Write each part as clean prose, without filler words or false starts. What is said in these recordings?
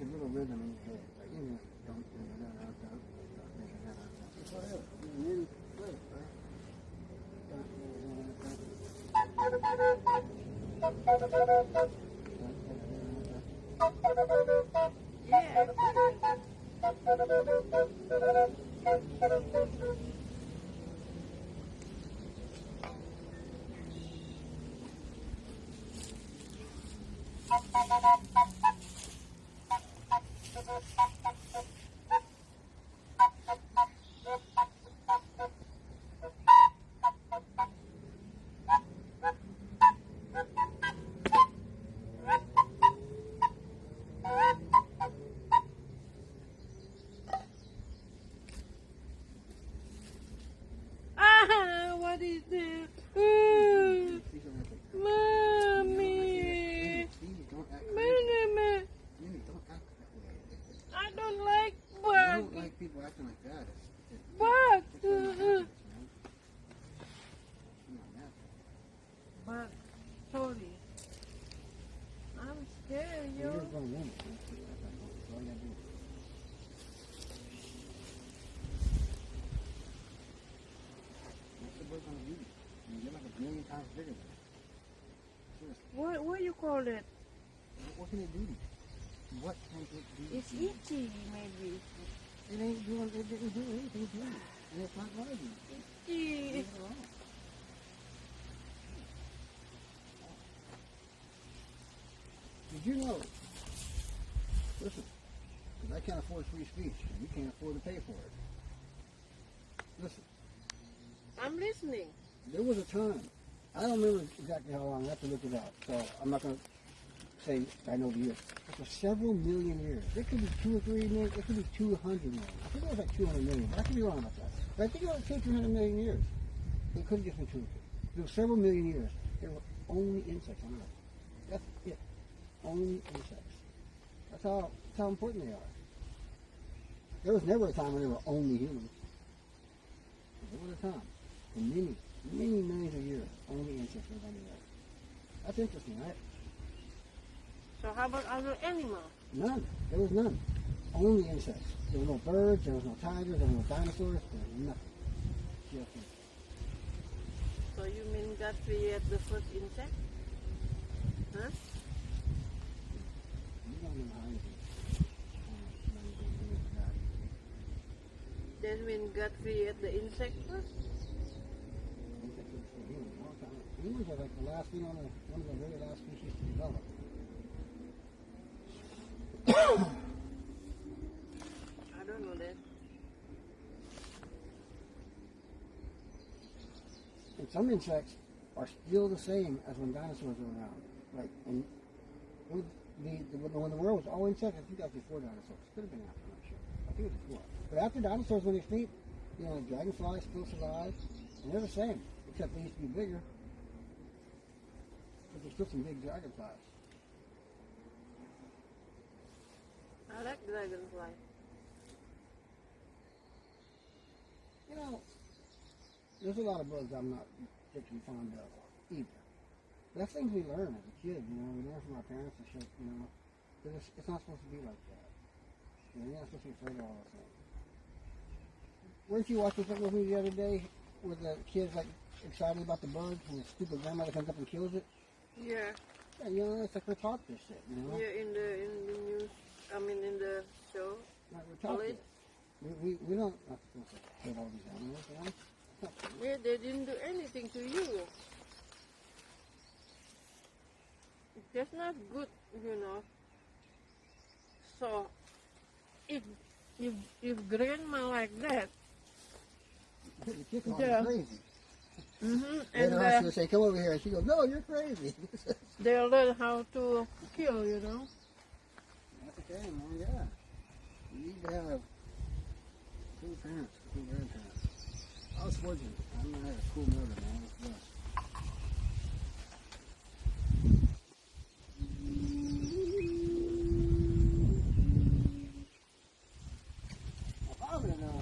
a little rhythm in your head. Like, you know, don't do that. It's whatever. You really play it, right? Ah, what is this? Mommy. Mommy. I don't like I bugs. don't like people acting like that. Bugs. It's not natural. But, sorry. I'm scared, You're a yo. grown woman. That's all you gotta do. What's the bird gonna do? I mean, you're like a million times bigger than it. Seriously. What you call it? What can it do? What can it do? It's itchy, maybe. It ain't doing. It didn't do anything to you, and it's not going to. Itchy. Leave it alone. Did you know? Listen, because I can't afford free speech, and you can't afford to pay for it. Listen, I'm listening. there was a time. I don't remember exactly how long. I have to look it up, so I'm not going to say I know the year. It was several million years. It could be 2 or 3 million. It could be 200 million. I think it was like 200 million, but I could be wrong about that. But I think it was 200 or 300 million years. It could have just been 2 or 3. There were several million years. There were only insects on Earth. That's it. Only insects. That's how important they are. There was never a time when there were only humans. There was a time. For many millions of years, only insects lived on the Earth. That's interesting, right? So how about other animals? None. There was none. Only insects. There were no birds, there was no tigers, there were no dinosaurs, there was nothing. Just insects. So you mean God created the first insect? Huh? You don't know how anything. Then when God created the insect first? Insects were still humans a long time. Humans are like the last, one of the very last species to develop. I don't know that. And some insects are still the same as when dinosaurs were around. Like, and when the world was all insects, I think that was before dinosaurs. Could have been after, I'm not sure. I think it was before. But after dinosaurs went extinct, like dragonflies still survive, and they're the same, except they used to be bigger. But there's still some big dragonflies. I like dragonfly. There's a lot of bugs I'm not particularly fond of either. But that's things we learn as a kid, we learn from our parents and shit, that it's not supposed to be like that. You're not supposed to be afraid of all those things. Weren't you watching something with me the other day where the kid's like excited about the bug and the stupid grandmother comes up and kills it? Yeah. Yeah, it's like we're taught this shit, Yeah, in the news, in the show. Like we're taught this. We don't not supposed to kill all these animals, Yeah, they didn't do anything to you. That's not good, So, if grandma like that, The kid calls Yeah. her crazy. and Later on she'll say, come over here. And she goes, no, you're crazy. they'll learn how to kill, That's okay, man, yeah. You need to have cool parents, cool grandparents. I was fortunate. I had a cool mother, man. I was blessed. If I would know,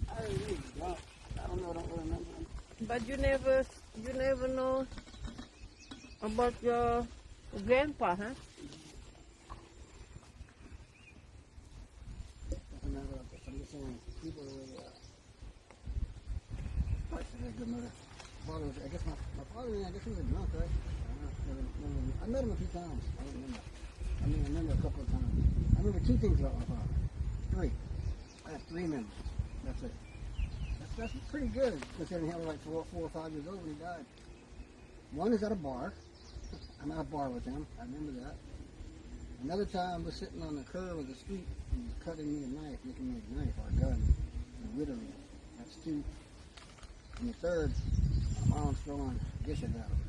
I really don't. I don't really remember. But you never know about your grandpa, huh? people I said, good mother. Father was, I guess my father, I guess he was a drunk, right? I met him a few times. I don't remember. I mean, I remember a couple of times. I remember two things about my father. Three. I have three memories. That's it. That's pretty good, considering he was like 4 or 5 years old when he died. One is at a bar. I'm at a bar with him. I remember that. Another time, we're sitting on the curb of the street and he's cutting me a knife, making me a knife or a gun, and whittling it. That's two. And the third, my mom's throwing dishes at him.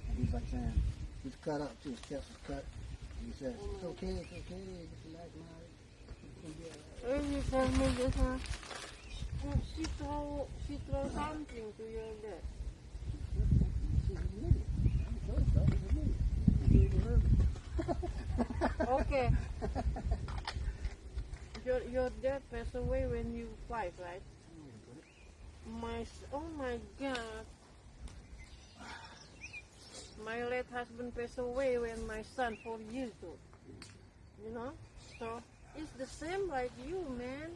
And he's like saying, he's cut up too, his chest is cut. And he says, it's okay, get your life married. It's gonna be all right. When you tell me this one, she throw something to your dad. She's an idiot. I'm sorry, son, she's an idiot. You really heard me. Okay. Your dad passed away when you 5, right? Oh my God. My late husband passed away when my son 4 years old. You know? So it's the same like you, man.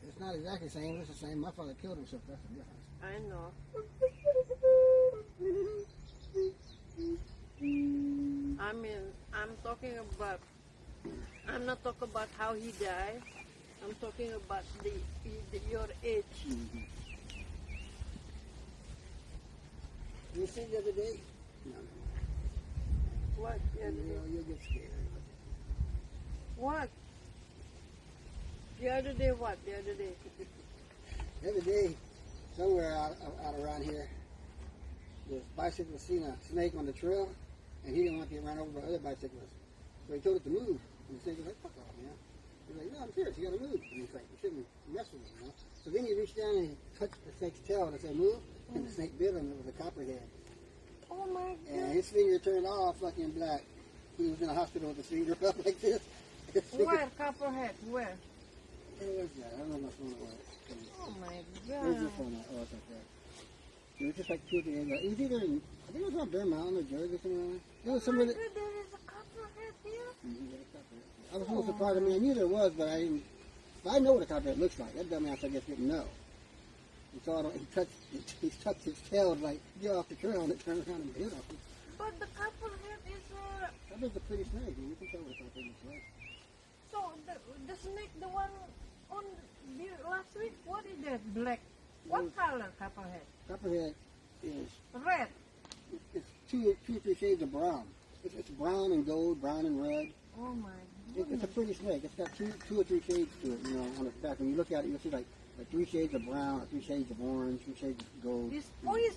It's not exactly the same, it's the same. My father killed himself, that's the difference. I know. I mean, I'm not talking about how he died. I'm talking about your age. Mm-hmm. You see the other day? No. What? The other day? You'll get scared. What? The other day what? The other day? The other day, somewhere out around here, this bicyclist seen a snake on the trail, and he didn't want to get run over by other bicyclists. So he told it to move. And the snake was like, fuck off, man. He's like, no, I'm serious, you gotta move. And he's like, you shouldn't mess with me, you know? So then he reached down and he touched the snake's tail and said, move. And the snake bit him. It was a copperhead. Oh my God. And his finger turned all fucking black. He was in the hospital with his finger up like this. Where? Copperhead? Where? Where was that? I don't know what phone it was. Oh my Where's your God. phone at? Oh, it's okay. It was just like 2 at the end. It was either in, I think it was on Bear Mountain or Jersey, somewhere like that. It was Oh somewhere my that. God, there is a copperhead here? I was a little surprised. I mean, I knew there was, but I didn't. But I know what a copperhead looks like. That dumbass, I guess, didn't know. And so he touched his tail, like, get off the trail, and it turned around and hit him. But the copperhead is That was a pretty snake. You can tell what a copperhead looks like. so the snake, the one on the last week, what is that? Black. What color copperhead? Copperhead is Red. it's two or three shades of brown. It's brown and gold, brown and red. Oh my It's a goodness. pretty snake. It's got two or three shades to it, you know, on its back. When you look at it, you'll see like 3 shades of brown, or 3 shades of orange, 3 shades of gold. It's poison.